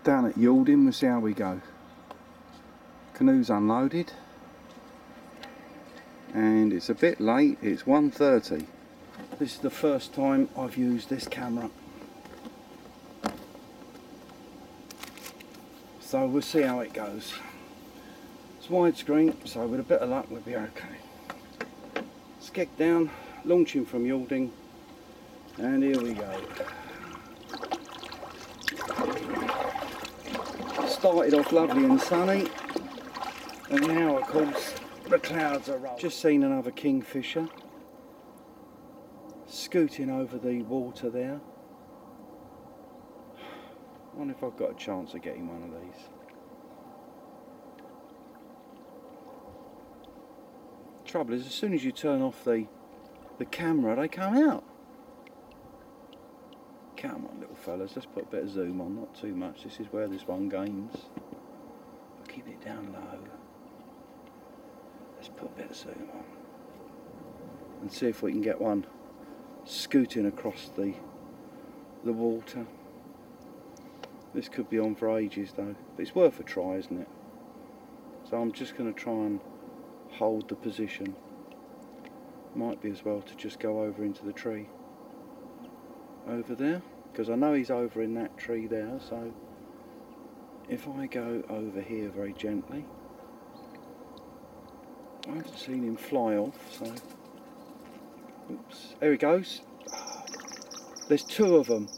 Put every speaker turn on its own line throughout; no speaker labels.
Down at Yalding, we'll see how we go. Canoe's unloaded. And it's a bit late, it's 1:30. This is the first time I've used this camera. So we'll see how it goes. It's widescreen, so with a bit of luck we'll be okay. Skeg down, launching from Yalding, and here we go. Started off lovely and sunny, and now of course the clouds are rolling. Just seen another kingfisher scooting over the water there. I wonder if I've got a chance of getting one of these. Trouble is, as soon as you turn off the camera, they come out. Come on, little fellas, let's put a bit of zoom on, not too much. This is where this one gains. I'll keep it down low. Let's put a bit of zoom on and see if we can get one scooting across the water. This could be on for ages though, but it's worth a try, isn't it? So I'm just going to try and hold the position. Might be as well to just go over into the tree over there, because I know he's over in that tree there. So if I go over here very gently, I haven't seen him fly off, so oops, there he goes. There's two of them.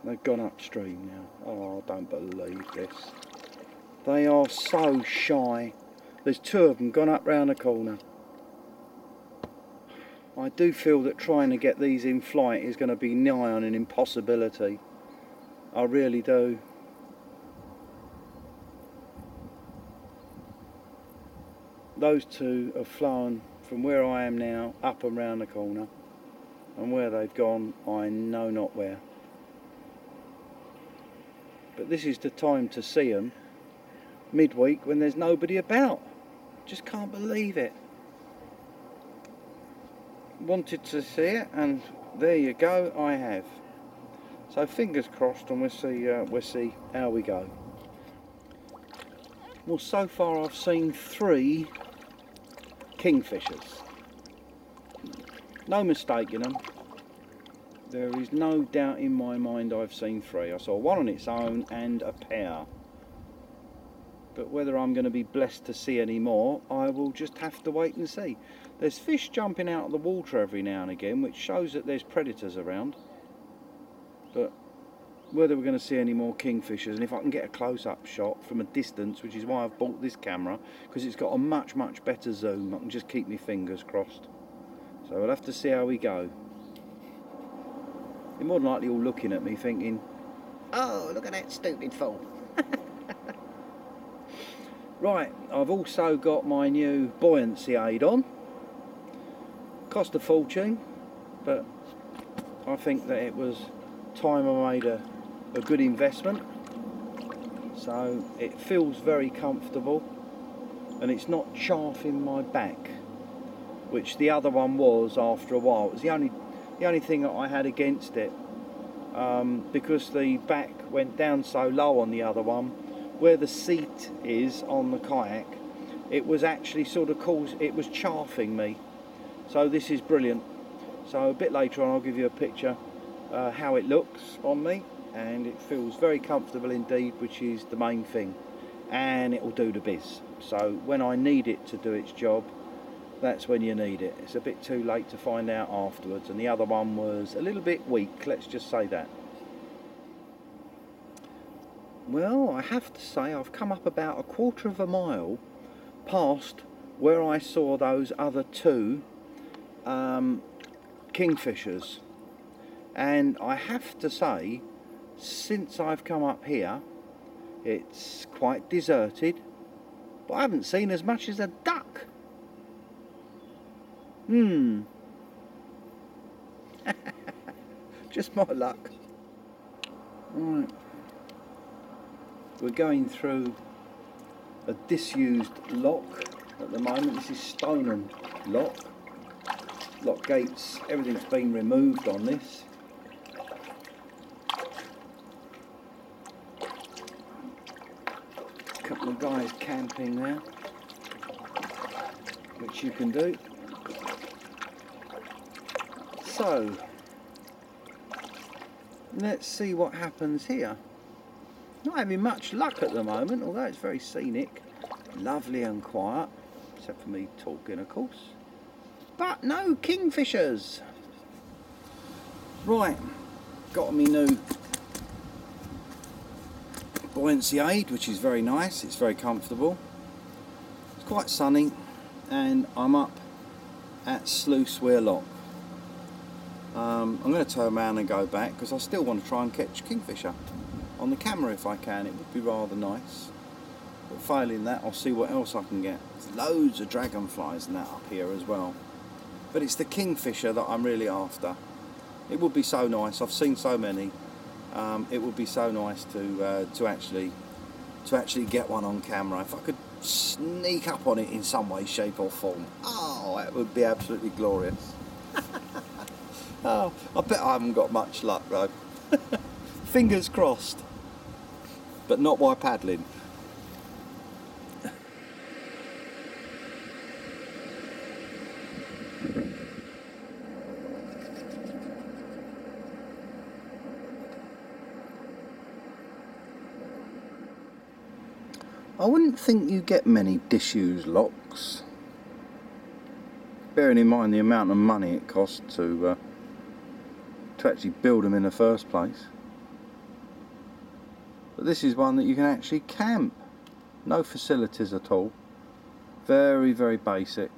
They've gone upstream now. Oh, I don't believe this. They are so shy. There's two of them gone up round the corner. I do feel that trying to get these in flight is going to be nigh on an impossibility. I really do. Those two have flown from where I am now up and round the corner, and where they've gone I know not where. But this is the time to see them, midweek, when there's nobody about. Just can't believe it. Wanted to see it, and there you go, I have. So fingers crossed, and we'll see how we go. Well, so far I've seen 3 kingfishers. No mistaking them. There is no doubt in my mind I've seen 3. I saw one on its own and a pair. But whether I'm going to be blessed to see any more, I will just have to wait and see. There's fish jumping out of the water every now and again, which shows that there's predators around. But whether we're going to see any more kingfishers, and if I can get a close-up shot from a distance, which is why I've bought this camera, because it's got a much better zoom, I can just keep my fingers crossed. So we'll have to see how we go. You're more than likely all looking at me thinking, oh, look at that stupid fool. Right, I've also got my new buoyancy aid on. Cost a fortune, but I think that it was time I made a good investment. So it feels very comfortable, and it's not chafing my back, which the other one was after a while. It was the only thing that I had against it, because the back went down so low on the other one. Where the seat is on the kayak, it was actually sort of it was chafing me. So this is brilliant. So a bit later on I'll give you a picture how it looks on me, and it feels very comfortable indeed, which is the main thing, and it will do the biz. So when I need it to do its job, that's when you need it. It's a bit too late to find out afterwards, and the other one was a little bit weak, let's just say that. Well, I have to say I've come up about a quarter of a mile past where I saw those other 2 kingfishers, and I have to say, since I've come up here, it's quite deserted, but I haven't seen as much as a duck. Just my luck. Right. We're going through a disused lock at the moment. This is Stoneham lock. Lock gates, everything's been removed on this. The guy's camping there, which you can do. So, let's see what happens here. Not having much luck at the moment, although it's very scenic, lovely and quiet, except for me talking, of course. But no kingfishers. Right, got me new buoyancy aid, which is very nice. It's very comfortable. It's quite sunny, and I'm up at Sluice Weir Lock. I'm going to turn around and go back because I still want to try and catch kingfisher on the camera if I can. It would be rather nice. But failing that, I'll see what else I can get. There's loads of dragonflies and that up here as well. But it's the kingfisher that I'm really after. It would be so nice. I've seen so many. It would be so nice to actually get one on camera. If I could sneak up on it in some way, shape or form. Oh, that would be absolutely glorious. Oh, I bet I haven't got much luck though. Fingers crossed. But not by paddling. I wouldn't think you get many disused locks, bearing in mind the amount of money it costs to actually build them in the first place. But this is one that you can actually camp. No facilities at all. Very, very basic.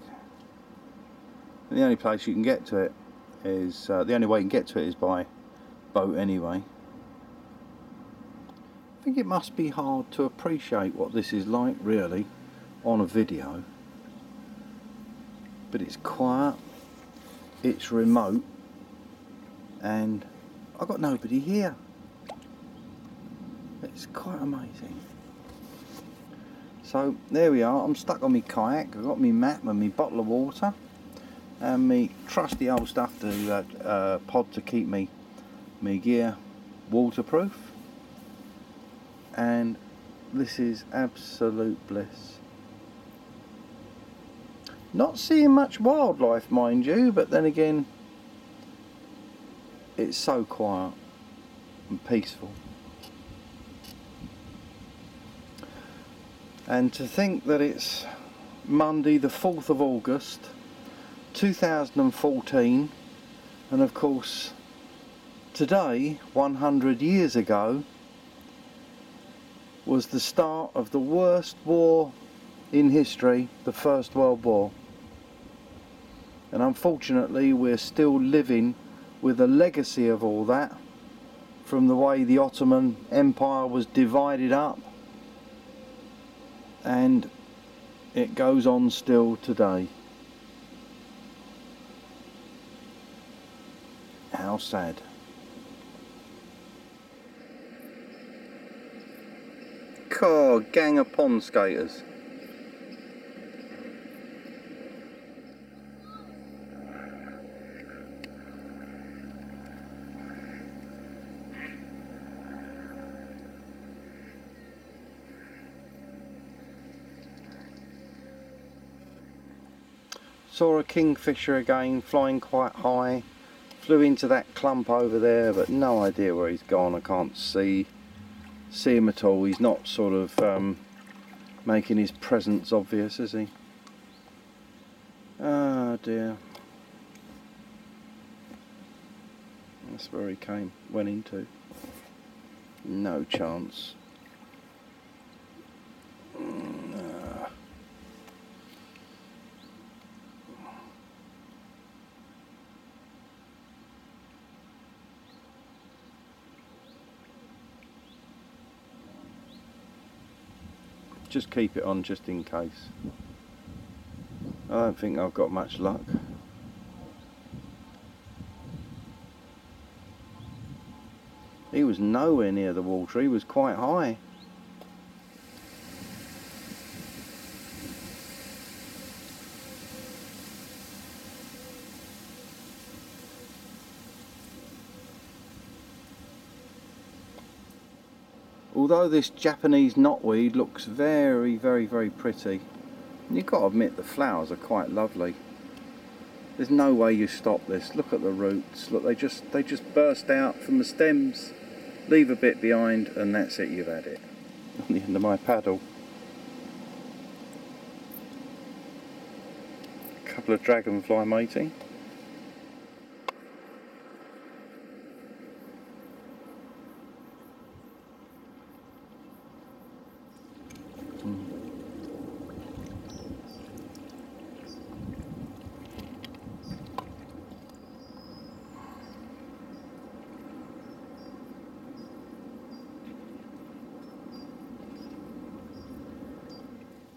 And the only place you can get to it is the only way you can get to it is by boat anyway. I think it must be hard to appreciate what this is like really on a video. But it's quiet, it's remote, and I've got nobody here. It's quite amazing. So there we are. I'm stuck on my kayak. I've got my map and my bottle of water and my trusty old stuff to pod to keep me gear waterproof. And this is absolute bliss. Not seeing much wildlife, mind you, but then again, it's so quiet and peaceful. And to think that it's Monday the 4th of August 2014, and of course today 100 years ago was the start of the worst war in history, the First World War. And unfortunately we're still living with a legacy of all that, from the way the Ottoman Empire was divided up, and it goes on still today. How sad. Car gang of pond skaters. Saw a kingfisher again, flying quite high. Flew into that clump over there, but no idea where he's gone. I can't see him at all. He's not sort of making his presence obvious, is he? Ah dear. That's where he went into. No chance. Just keep it on just in case. I don't think I've got much luck. He was nowhere near the water, he was quite high. Although this Japanese knotweed looks very, very, very pretty, you've got to admit the flowers are quite lovely. There's no way you stop this. Look at the roots. Look, they just burst out from the stems, leave a bit behind, and that's it. You've had it. On the end of my paddle. A couple of dragonfly mating.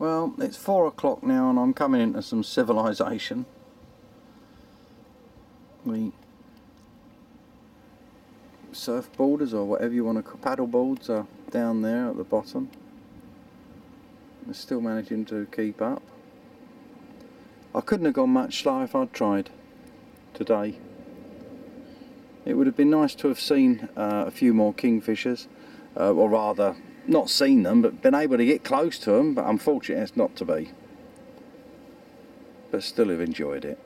Well, it's 4 o'clock now and I'm coming into some civilization. The surfboarders, or whatever you want to call, paddle boards, are down there at the bottom. They're still managing to keep up. I couldn't have gone much slower if I'd tried today. It would have been nice to have seen a few more kingfishers, or rather not seen them but been able to get close to them, but unfortunately it's not to be. But still have enjoyed it.